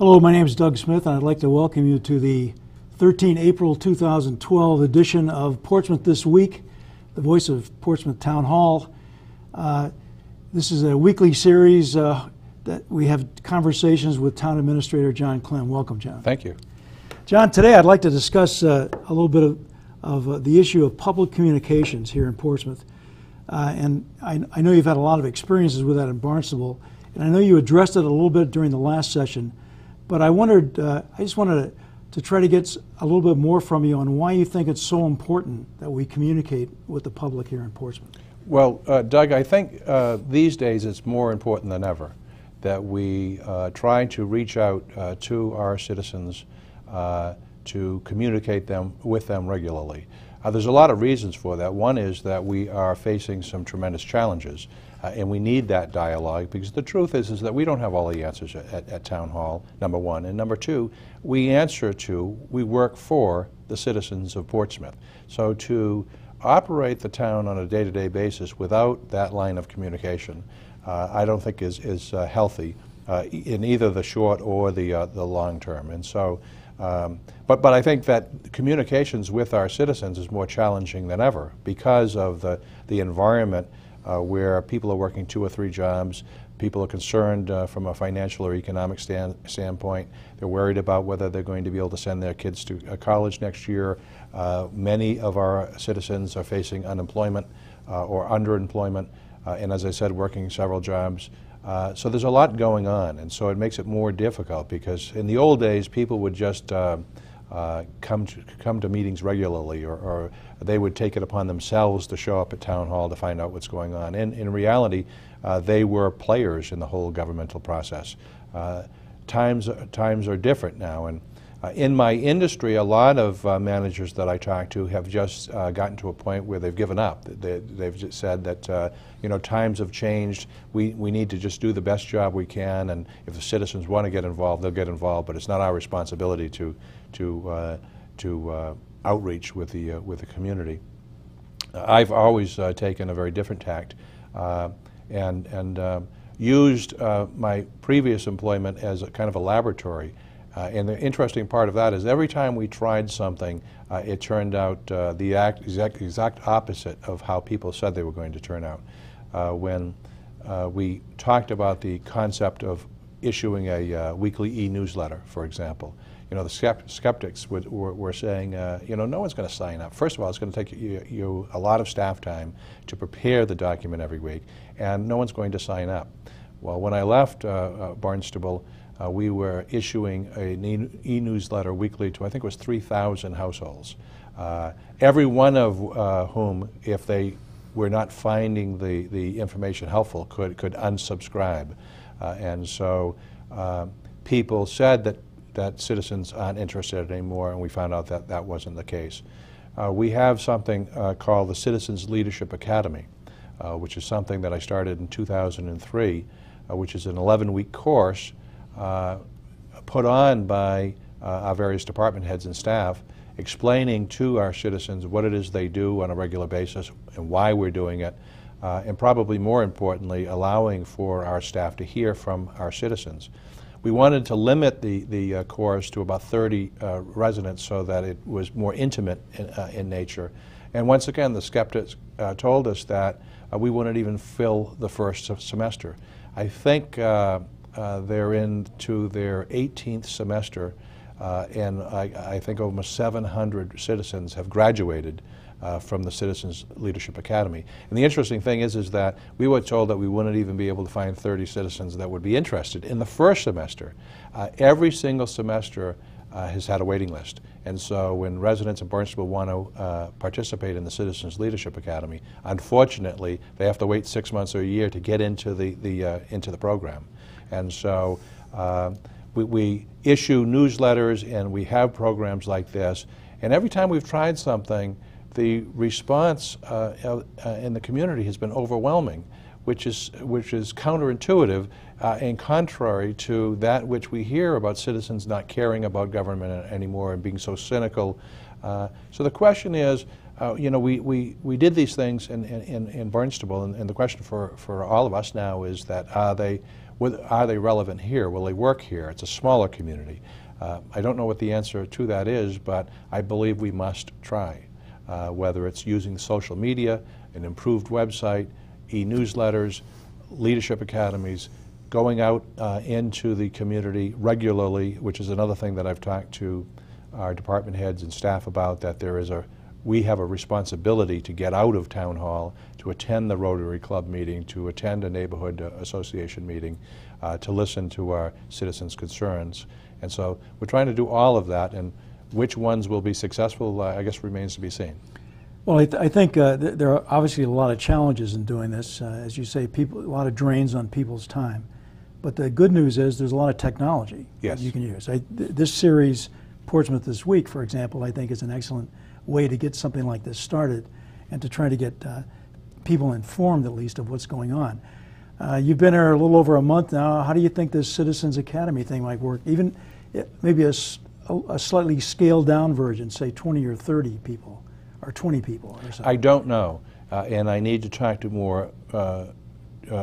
Hello, my name is Doug Smith, and I'd like to welcome you to the 13 April 2012 edition of Portsmouth This Week, the voice of Portsmouth Town Hall. This is a weekly series that we have conversations with Town Administrator John Klimm. Welcome, John. Thank you. John, today I'd like to discuss a little bit of the issue of public communications here in Portsmouth. And I know you've had a lot of experiences with that in Barnstable, and I know you addressed it a little bit during the last session. But I wondered, I just wanted to try to get a little bit more from you on why you think it's so important that we communicate with the public here in Portsmouth. Well, Doug, I think these days it's more important than ever that we try to reach out to our citizens to communicate with them regularly. There's a lot of reasons for that. One is that we are facing some tremendous challenges. And we need that dialogue, because the truth is that we don't have all the answers at Town Hall, number one. And number two, we work for the citizens of Portsmouth. So to operate the town on a day-to-day basis without that line of communication, I don't think is healthy in either the short or the long term. And so, but I think that communications with our citizens is more challenging than ever because of the environment where people are working 2 or 3 jobs. People are concerned from a financial or economic standpoint. They're worried about whether they're going to be able to send their kids to college next year. Many of our citizens are facing unemployment or underemployment, and as I said, working several jobs. So there's a lot going on, and so it makes it more difficult, because in the old days people would just come to meetings regularly, or they would take it upon themselves to show up at Town Hall to find out what's going on. And in reality, they were players in the whole governmental process. Times are different now, and in my industry, a lot of managers that I talk to have just gotten to a point where they've given up. They've just said that times have changed. We need to just do the best job we can, and if the citizens want to get involved, they'll get involved. But it's not our responsibility to outreach with the community. I've always taken a very different tact and used my previous employment as a kind of a laboratory. And the interesting part of that is every time we tried something, it turned out the exact opposite of how people said they were going to turn out. When we talked about the concept of issuing a weekly e-newsletter, for example, the skeptics were saying, no one's going to sign up. First of all, it's going to take you a lot of staff time to prepare the document every week, and no one's going to sign up. Well, when I left Barnstable, we were issuing an e-newsletter weekly to, I think it was 3,000 households, every one of whom, if they were not finding the information helpful, could unsubscribe. And so people said that citizens aren't interested anymore, and we found out that that wasn't the case. We have something called the Citizens Leadership Academy, which is something that I started in 2003, which is an 11-week course put on by our various department heads and staff, explaining to our citizens what it is they do on a regular basis and why we're doing it, and probably more importantly, allowing for our staff to hear from our citizens. We wanted to limit the course to about 30 residents so that it was more intimate in nature. And once again, the skeptics told us that we wouldn't even fill the first semester. I think they're into their 18th semester, and I think almost 700 citizens have graduated from the Citizens Leadership Academy. And the interesting thing is that we were told that we wouldn't even be able to find 30 citizens that would be interested in the first semester. Every single semester has had a waiting list. And so when residents of Barnstable want to participate in the Citizens Leadership Academy, unfortunately, they have to wait 6 months or a year to get into the program. And so we issue newsletters, and we have programs like this. And every time we've tried something, the response in the community has been overwhelming, which is counterintuitive and contrary to that which we hear about citizens not caring about government anymore and being so cynical. So the question is, we did these things in Barnstable, and the question for all of us now is that are they Are they relevant here? Will they work here? It's a smaller community. I don't know what the answer to that is, but I believe we must try. Whether it's using social media, an improved website, e-newsletters, leadership academies, going out into the community regularly, which is another thing that I've talked to our department heads and staff about, that we have a responsibility to get out of town hall, to attend the Rotary Club meeting, to attend a neighborhood association meeting, to listen to our citizens' concerns. And so we're trying to do all of that, and which ones will be successful, I guess, remains to be seen. Well, I think there are obviously a lot of challenges in doing this. As you say, a lot of drains on people's time. But the good news is there's a lot of technology that you can use. This series, Portsmouth This Week, for example, I think is an excellent way to get something like this started and to try to get people informed, at least, of what's going on. You've been here a little over a month now. How do you think this Citizens Academy thing might work? Even maybe a slightly scaled down version, say 20 or 30 people, or 20 people or something. I don't know, and I need to talk to more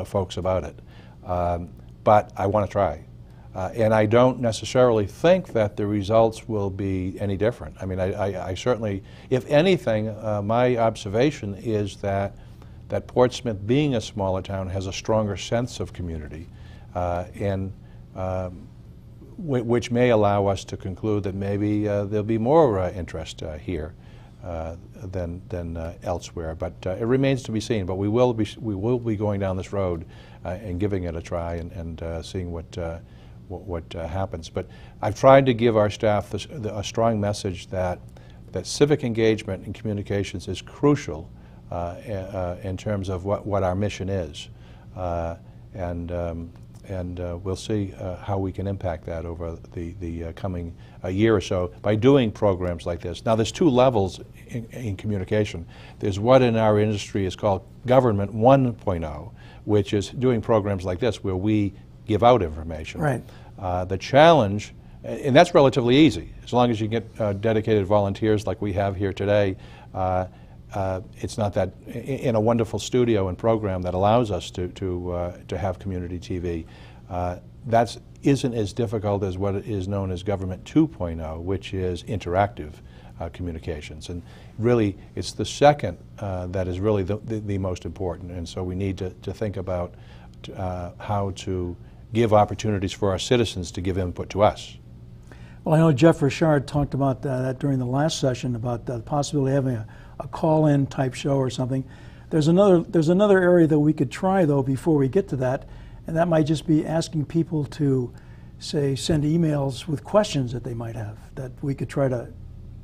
folks about it. But I want to try. And I don't necessarily think that the results will be any different. I mean, I certainly, if anything, my observation is that Portsmouth, being a smaller town, has a stronger sense of community, which may allow us to conclude that maybe there'll be more interest here than elsewhere. But it remains to be seen. But we will be going down this road and giving it a try and seeing what happens. But I've tried to give our staff a strong message that civic engagement and communications is crucial in terms of what our mission is, and we'll see how we can impact that over the coming year or so by doing programs like this. Now, there's two levels in communication. There's what in our industry is called Government 1.0, which is doing programs like this where we give out information. Right. The challenge, and that's relatively easy, as long as you get dedicated volunteers like we have here today. It's not that in a wonderful studio and program that allows us to have community TV. That isn't as difficult as what is known as Government 2.0, which is interactive communications. And really, it's the second that is really the most important. And so we need to think about how to give opportunities for our citizens to give input to us. Well, I know Jeff Richard talked about that during the last session, about the possibility of having a call-in type show or something. There's another area that we could try, though, before we get to that, and that might just be asking people to, say, send emails with questions that they might have, that we could try to,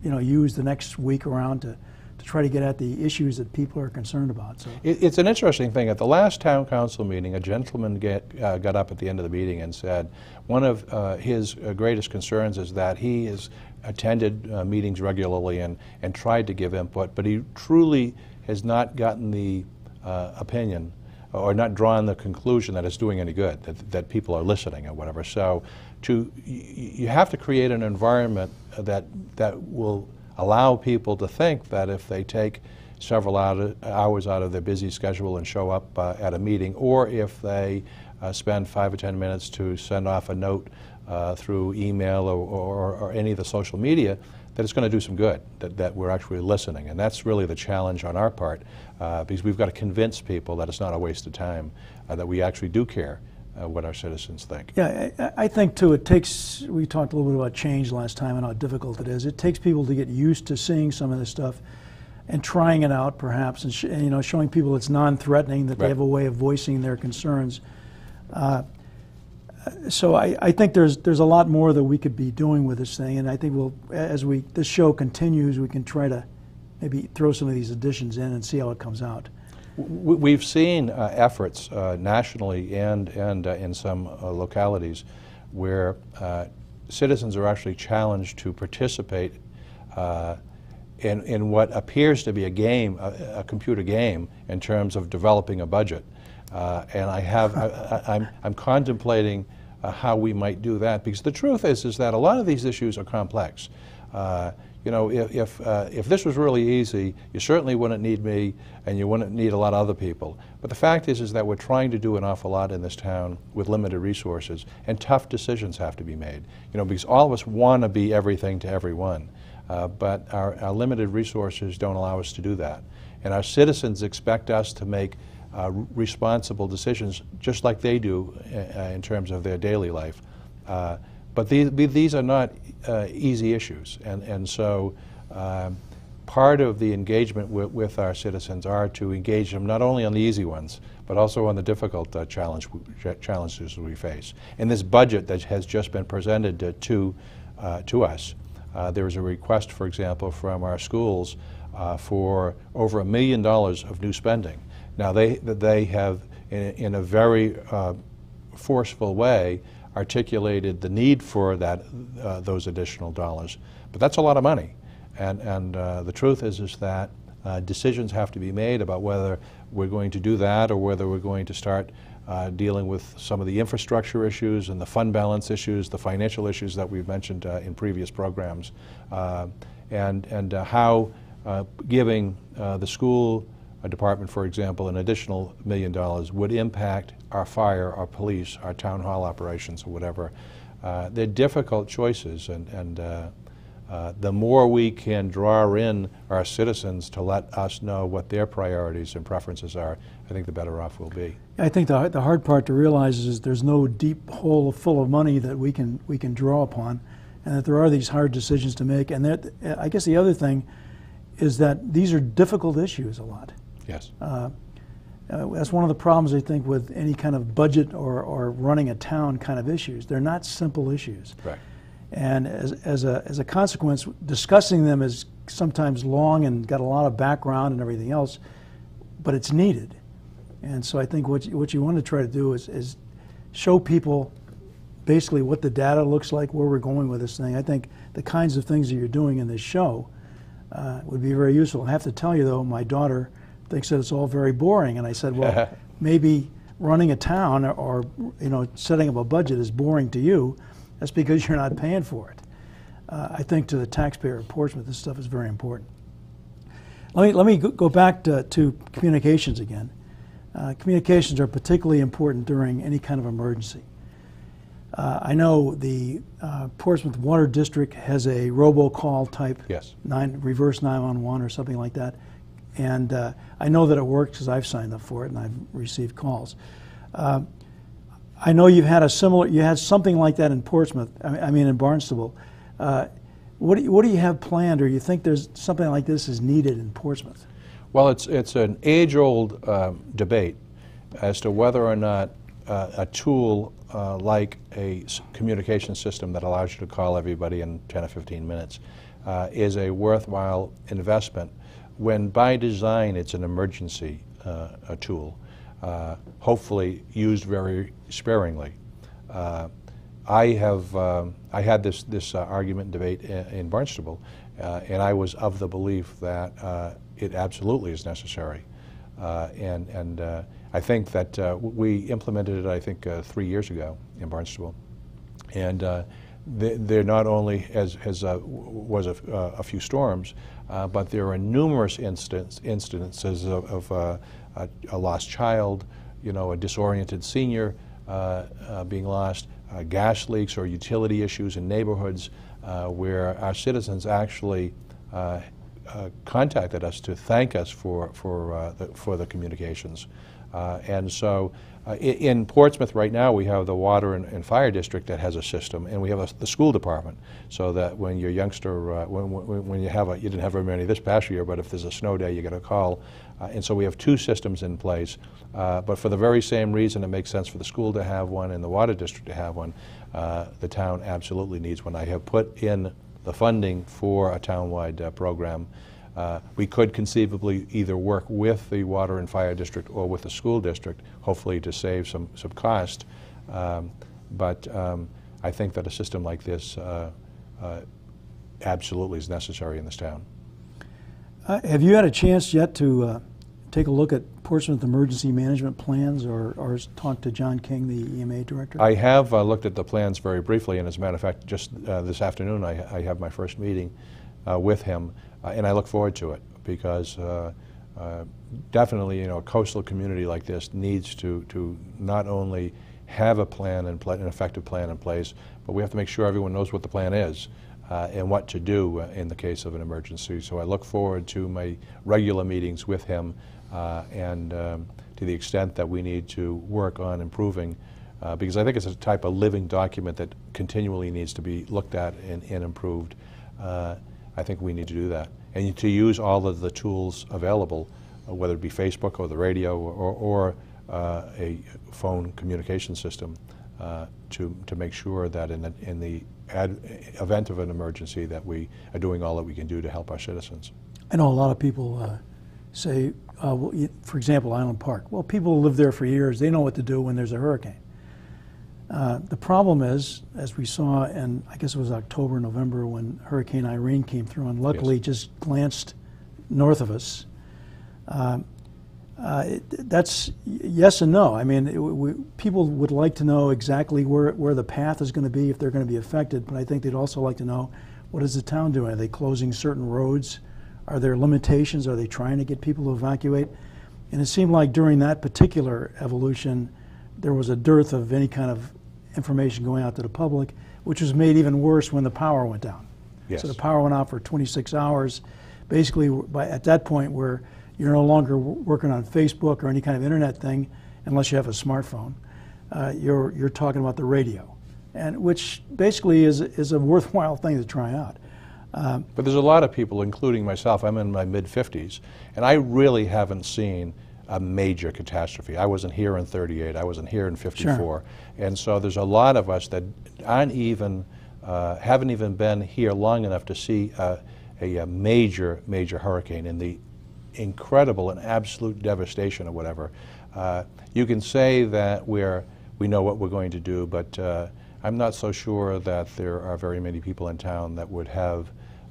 use the next week around to try to get at the issues that people are concerned about. So it's an interesting thing. At the last town council meeting, a gentleman got up at the end of the meeting and said one of his greatest concerns is that he has attended meetings regularly and tried to give input, but he truly has not gotten the opinion or not drawn the conclusion that it's doing any good, that people are listening or whatever. So you have to create an environment that will allow people to think that if they take several hours out of their busy schedule and show up at a meeting, or if they spend 5 or 10 minutes to send off a note through email or any of the social media, that it's going to do some good, that we're actually listening. And that's really the challenge on our part, because we've got to convince people that it's not a waste of time, that we actually do care what our citizens think. Yeah, I think too, it takes, we talked a little bit about change last time and how difficult it is. It takes people to get used to seeing some of this stuff and trying it out perhaps, and showing people it's non-threatening, that they have a way of voicing their concerns. So I think there's a lot more that we could be doing with this thing, and I think as this show continues, we can try to maybe throw some of these additions in and see how it comes out. We've seen efforts nationally and in some localities where citizens are actually challenged to participate in what appears to be a game, a computer game, in terms of developing a budget. And I'm contemplating how we might do that, because the truth is that a lot of these issues are complex. you know, if this was really easy, you certainly wouldn't need me, and you wouldn't need a lot of other people. But the fact is that we're trying to do an awful lot in this town with limited resources, and tough decisions have to be made. You know, because all of us want to be everything to everyone, but our limited resources don't allow us to do that. And our citizens expect us to make responsible decisions just like they do in terms of their daily life. But these are not easy issues, and so part of the engagement with our citizens are to engage them not only on the easy ones, but also on the difficult challenges we face. In this budget that has just been presented to us, there is a request, for example, from our schools for over $1 million of new spending. Now they have, in a very forceful way, articulated the need for those additional dollars, but that's a lot of money, and the truth is that decisions have to be made about whether we're going to do that or whether we're going to start dealing with some of the infrastructure issues and the fund balance issues, the financial issues that we've mentioned in previous programs, and how giving the school department, for example, an additional $1 million would impact our fire, our police, our town hall operations, or whatever. They're difficult choices, and the more we can draw in our citizens to let us know what their priorities and preferences are, I think the better off we'll be. I think the hard part to realize is there's no deep hole full of money that we can draw upon, and that there are these hard decisions to make. And that, I guess the other thing is that these are difficult issues a lot. Yes. That's one of the problems, I think, with any kind of budget or running a town kind of issues. They're not simple issues. Right. And as a consequence, discussing them is sometimes long and got a lot of background and everything else, but it's needed. And so I think what you want to try to do is show people basically what the data looks like, where we're going with this thing. I think the kinds of things that you're doing in this show would be very useful. I have to tell you, though, my daughter thinks that it's all very boring, and I said, well, maybe running a town or setting up a budget is boring to you. That's because you're not paying for it. I think to the taxpayer of Portsmouth, this stuff is very important. Let me go back to communications again. Communications are particularly important during any kind of emergency. I know the Portsmouth Water District has a robocall type, yes, reverse 911 or something like that. And I know that it works because I've signed up for it and I've received calls. I know you had something like that in Portsmouth. I mean in Barnstable. What do you have planned, or you think there's something like this is needed in Portsmouth? Well, it's an age-old debate as to whether or not a tool like a communication system that allows you to call everybody in 10 or 15 minutes is a worthwhile investment, when by design it's an emergency a tool, hopefully used very sparingly. I had this argument and debate in Barnstable, and I was of the belief that it absolutely is necessary. And I think that we implemented it, I think, 3 years ago in Barnstable. And they're not only, as was a few storms, but there are numerous instances of a lost child, a disoriented senior being lost, gas leaks or utility issues in neighborhoods where our citizens actually contacted us to thank us for the communications. And so in Portsmouth right now we have the Water and Fire District that has a system, and we have the school department, so that when your youngster, when you didn't have very many this past year, but if there's a snow day you get a call. And so we have two systems in place, but for the very same reason it makes sense for the school to have one and the Water District to have one, the town absolutely needs one. I have put in the funding for a town-wide program. We could conceivably either work with the Water and Fire District or with the school district, hopefully to save some cost. But I think that a system like this absolutely is necessary in this town. Have you had a chance yet to take a look at Portsmouth emergency management plans, or talk to John King, the EMA director? I have looked at the plans very briefly, and as a matter of fact, just this afternoon I have my first meeting with him, and I look forward to it because definitely, you know, a coastal community like this needs to not only have a plan and an effective plan in place, but we have to make sure everyone knows what the plan is and what to do in the case of an emergency. So I look forward to my regular meetings with him and to the extent that we need to work on improving, because I think it's a type of living document that continually needs to be looked at and improved. I think we need to do that, and to use all of the tools available, whether it be Facebook or the radio or a phone communication system, to make sure that in the event of an emergency that we are doing all that we can do to help our citizens. I know a lot of people say, well, for example, Island Park. Well, people live there for years. They know what to do when there's a hurricane. The problem is, as we saw in, I guess it was October, November, when Hurricane Irene came through and luckily just glanced north of us. That's yes and no. I mean, people would like to know exactly where the path is going to be if they're going to be affected, but I think they'd also like to know, what is the town doing? Are they closing certain roads? Are there limitations? Are they trying to get people to evacuate? And it seemed like during that particular evolution, there was a dearth of any kind of information going out to the public, which was made even worse when the power went down. Yes. So the power went out for 26 hours. Basically, at that point where you're no longer working on Facebook or any kind of internet thing, unless you have a smartphone, you're talking about the radio, and which basically is a worthwhile thing to try out. But there's a lot of people, including myself, I'm in my mid-50s, and I really haven't seen a major catastrophe. I wasn't here in '38, I wasn't here in '54, Sure. And so there's a lot of us that haven't even been here long enough to see a major hurricane and the incredible and absolute devastation or whatever. You can say that we know what we're going to do, but I'm not so sure that there are very many people in town that would have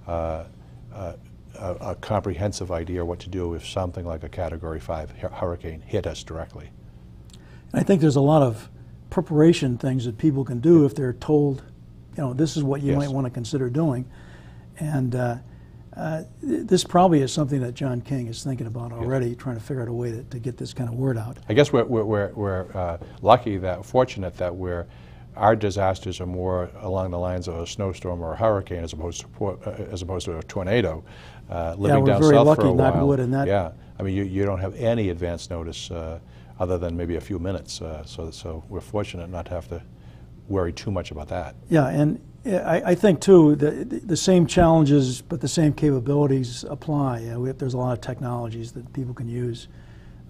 a comprehensive idea what to do if something like a Category 5 hurricane hit us directly. I think there's a lot of preparation things that people can do if they're told, you know, this is what you might want to consider doing. And this probably is something that John King is thinking about already, trying to figure out a way to get this kind of word out. I guess we're lucky, fortunate that our disasters are more along the lines of a snowstorm or a hurricane as opposed to a tornado. Living down very south lucky, for a while. knock wood, in that. Yeah, I mean you don't have any advance notice other than maybe a few minutes. So we're fortunate not to have to worry too much about that. Yeah, and I think too the same challenges but the same capabilities apply. There's a lot of technologies that people can use,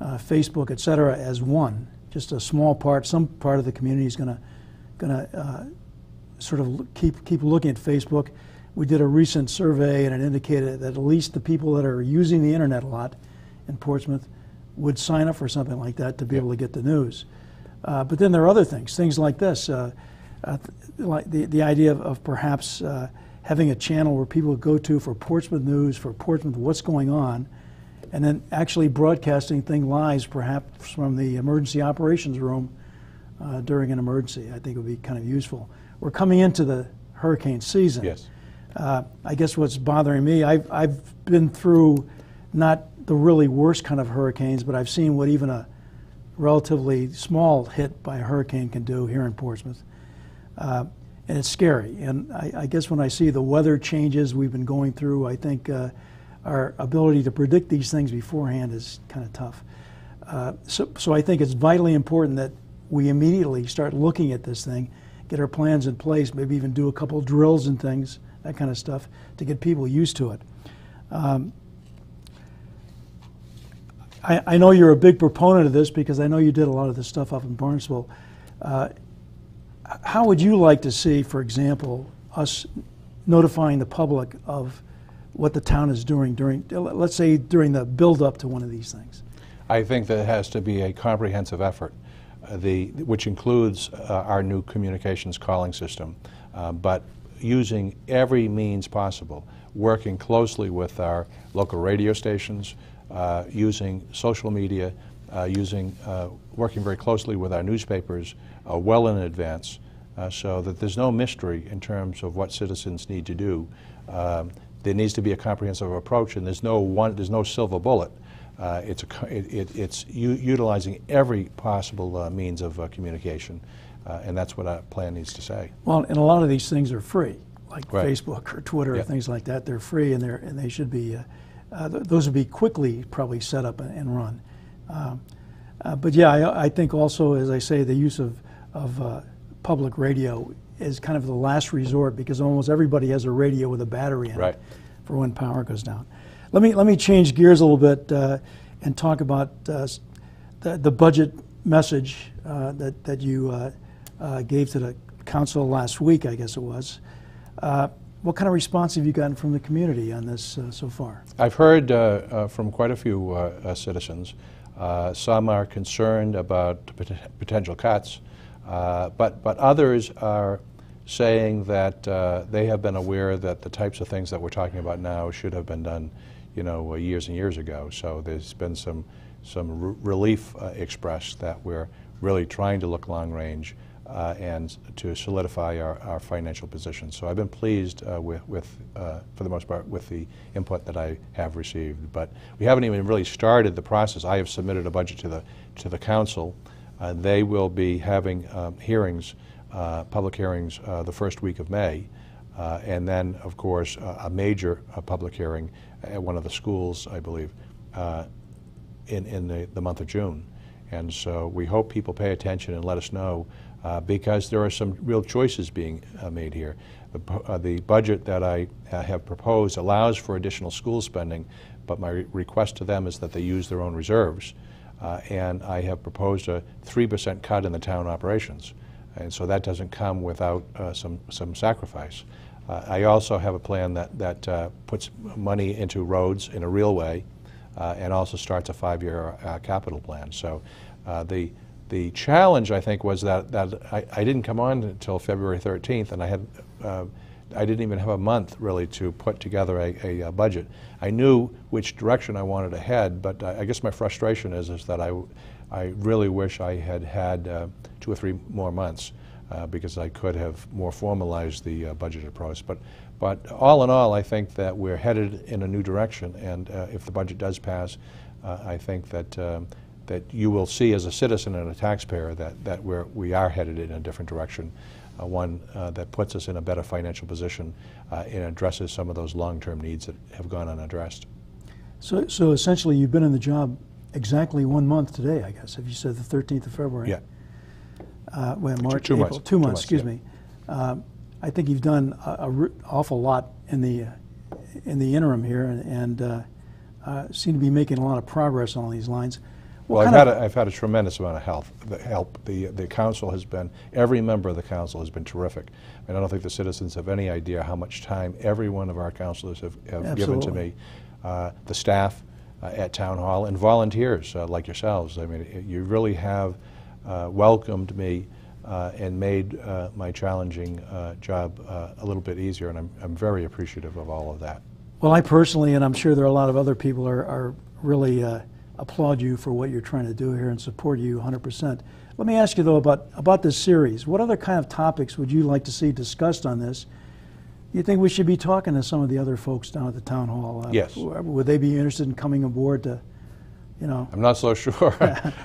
Facebook, et cetera, as one. Just a small part. Some part of the community is going to sort of keep looking at Facebook. We did a recent survey and it indicated that at least the people that are using the internet a lot in Portsmouth would sign up for something like that to be able to get the news. But then there are other things like this, like the idea of perhaps having a channel where people go to for Portsmouth news, for Portsmouth what's going on, and then actually broadcasting things live perhaps from the emergency operations room during an emergency. I think it would be kind of useful. We're coming into the hurricane season. Yes. I guess what's bothering me, I've been through not the really worst kind of hurricanes, but I've seen what even a relatively small hit by a hurricane can do here in Portsmouth. And it's scary. And I guess when I see the weather changes we've been going through, I think our ability to predict these things beforehand is kind of tough. So I think it's vitally important that we immediately start looking at this thing, get our plans in place, maybe even do a couple drills and things, that kind of stuff, to get people used to it. I know you're a big proponent of this because I know you did a lot of this stuff up in Barnesville. How would you like to see, for example, us notifying the public of what the town is doing during, let's say, during the build-up to one of these things? I think that it has to be a comprehensive effort, which includes our new communications calling system, but using every means possible, working closely with our local radio stations, using social media, working very closely with our newspapers well in advance, so that there's no mystery in terms of what citizens need to do there needs to be a comprehensive approach, and there's no silver bullet. It's utilizing every possible means of communication, and that's what our plan needs to say. Well, and a lot of these things are free, like Right. Facebook or Twitter or Yep. things like that. They're free, and they should be. Those would be quickly probably set up and run. But yeah, I think also, as I say, the use of public radio is kind of the last resort, because almost everybody has a radio with a battery in Right. it for when power goes down. Let me change gears a little bit and talk about the budget message that you gave to the council last week, I guess it was. What kind of response have you gotten from the community on this so far? I've heard from quite a few citizens. Some are concerned about potential cuts, but others are saying that they have been aware that the types of things that we're talking about now should have been done, years and years ago. So there's been some relief expressed that we're really trying to look long range and to solidify our financial position. So I've been pleased for the most part, with the input that I have received. But we haven't even really started the process. I have submitted a budget to the council. They will be having hearings, public hearings, the first week of May, and then, of course, a major public hearing at one of the schools, I believe, in the month of June. And so we hope people pay attention and let us know, because there are some real choices being made here. The budget that I have proposed allows for additional school spending, but my request to them is that they use their own reserves. And I have proposed a 3% cut in the town operations. And so that doesn't come without some sacrifice. I also have a plan that puts money into roads in a real way, and also starts a 5-year capital plan. So the challenge, I think, was that I didn't come on until February 13th, and I didn't even have a month really to put together a budget. I knew which direction I wanted to head, but I guess my frustration is that I really wish I had 2 or 3 more months, because I could have more formalized the budget approach. But all in all, I think that we're headed in a new direction, and if the budget does pass, I think that you will see as a citizen and a taxpayer that we are headed in a different direction, one that puts us in a better financial position and addresses some of those long-term needs that have gone unaddressed. So essentially, you've been in the job exactly 1 month today, I guess, if you said the 13th of February. Yeah. Well, March, Two April, months. 2 months, excuse Yeah. me. I think you've done an awful lot in the interim here, and seem to be making a lot of progress on all these lines. Well, I've had a tremendous amount of help. The council has been, every member of the council has been terrific. And I don't think the citizens have any idea how much time every one of our councilors have given to me. The staff at Town Hall and volunteers like yourselves. I mean, you really have welcomed me and made my challenging job a little bit easier, and I'm very appreciative of all of that. Well, I personally, and I'm sure there are a lot of other people, are really applaud you for what you're trying to do here and support you 100%. Let me ask you, though, about this series. What other kind of topics would you like to see discussed on this? You think we should be talking to some of the other folks down at the town hall? Yes. Would they be interested in coming aboard to, I'm not so sure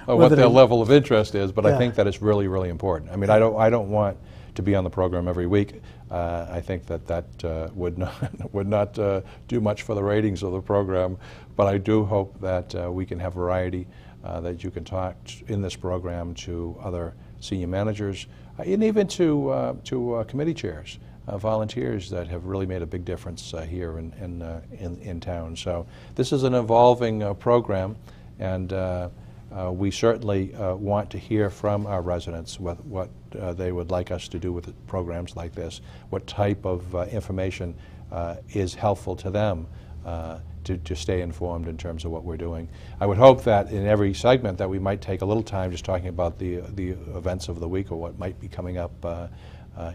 what their level of interest is, but I think that it's really, really important. I mean, I don't want to be on the program every week. I think that would not do much for the ratings of the program, but I do hope that we can have variety, that you can talk in this program to other senior managers, and even to committee chairs, volunteers that have really made a big difference here in town. So this is an evolving program, and we certainly want to hear from our residents what they would like us to do with programs like this, what type of information is helpful to them to stay informed in terms of what we're doing. I would hope that in every segment that we might take a little time just talking about the events of the week or what might be coming up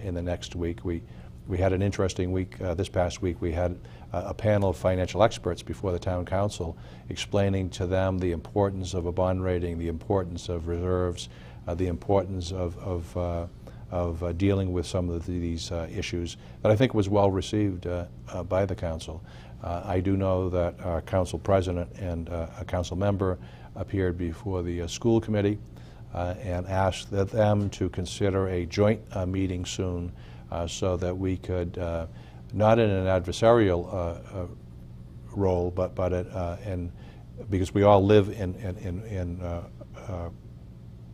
in the next week. We had an interesting week this past week. We had a panel of financial experts before the town council explaining to them the importance of a bond rating, the importance of reserves, the importance of dealing with some of these issues that I think was well received by the council. I do know that our council president and a council member appeared before the school committee and asked them to consider a joint meeting soon so that we could, not in an adversarial role, but because we all live in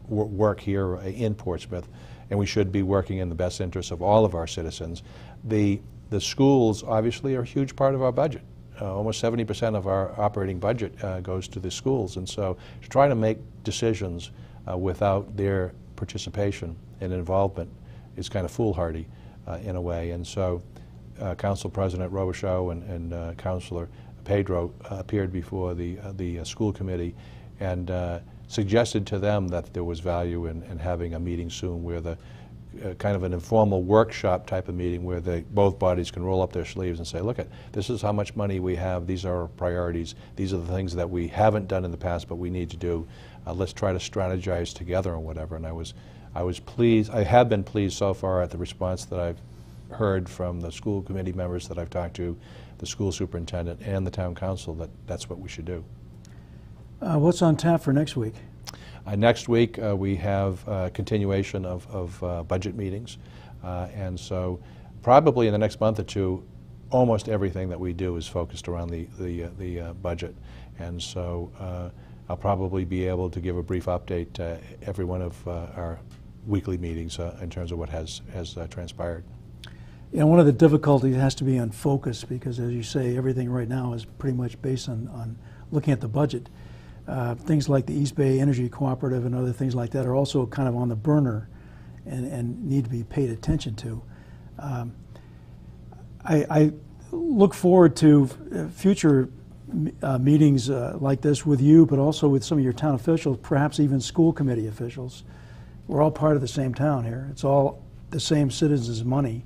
work here in Portsmouth, and we should be working in the best interest of all of our citizens. The schools obviously are a huge part of our budget. Almost 70% of our operating budget goes to the schools, and so to try to make decisions without their participation and involvement is kind of foolhardy in a way. And so Council President Robichaud and Councilor Pedro appeared before the school committee and suggested to them that there was value in having a meeting soon where the kind of an informal workshop type of meeting where both bodies can roll up their sleeves and say, look, this is how much money we have, these are our priorities, these are the things that we haven't done in the past but we need to do. Let's try to strategize together or whatever. And I was pleased, I have been pleased so far at the response that I've heard from the school committee members that I've talked to, the school superintendent and the town council, that that's what we should do. What's on tap for next week? Next week we have a continuation of budget meetings, and so probably in the next month or two almost everything that we do is focused around the budget, and so I'll probably be able to give a brief update to every one of our weekly meetings in terms of what has transpired. You know, one of the difficulties has to be on focus because, as you say, everything right now is pretty much based on looking at the budget. Things like the East Bay Energy Cooperative and other things like that are also kind of on the burner and need to be paid attention to. I look forward to future meetings like this with you, but also with some of your town officials, perhaps even school committee officials. We're all part of the same town here. It's all the same citizens' money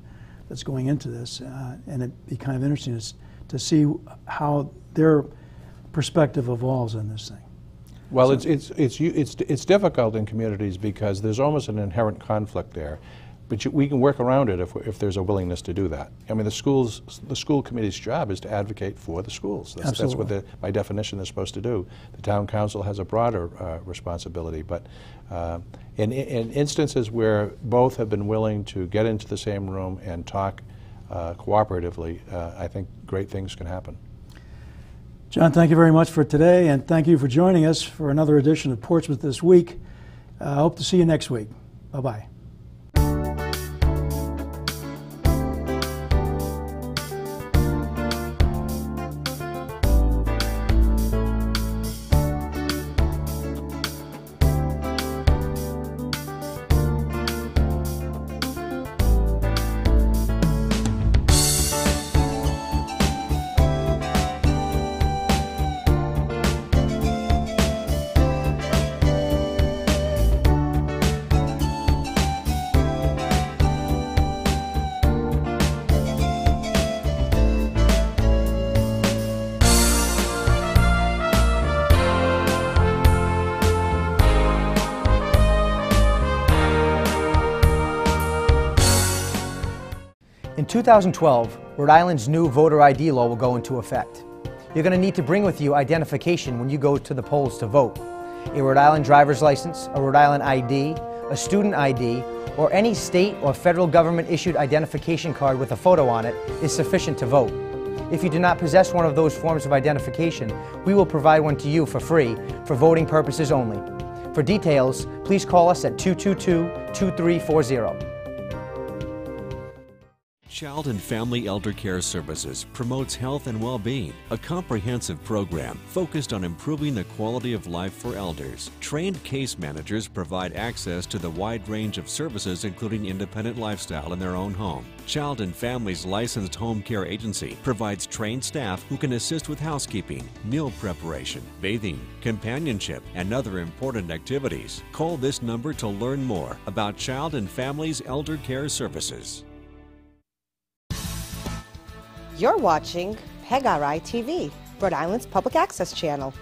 that's going into this, and it'd be kind of interesting to see how their perspective evolves on this thing. Well, so it's difficult in communities because there's almost an inherent conflict there, but we can work around it if there's a willingness to do that. I mean, the school committee's job is to advocate for the schools. That's what by definition they're supposed to do. The town council has a broader responsibility, but in instances where both have been willing to get into the same room and talk cooperatively, I think great things can happen. John, thank you very much for today, and thank you for joining us for another edition of Portsmouth This Week. I hope to see you next week. Bye-bye. In 2012, Rhode Island's new voter ID law will go into effect. You're going to need to bring with you identification when you go to the polls to vote. A Rhode Island driver's license, a Rhode Island ID, a student ID, or any state or federal government issued identification card with a photo on it is sufficient to vote. If you do not possess one of those forms of identification, we will provide one to you for free for voting purposes only. For details, please call us at 222-2340. Child and Family Elder Care Services promotes health and well-being, a comprehensive program focused on improving the quality of life for elders. Trained case managers provide access to the wide range of services including independent lifestyle in their own home. Child and Family's licensed home care agency provides trained staff who can assist with housekeeping, meal preparation, bathing, companionship, and other important activities. Call this number to learn more about Child and Family's Elder Care Services. You're watching PEGRI TV, Rhode Island's public access channel.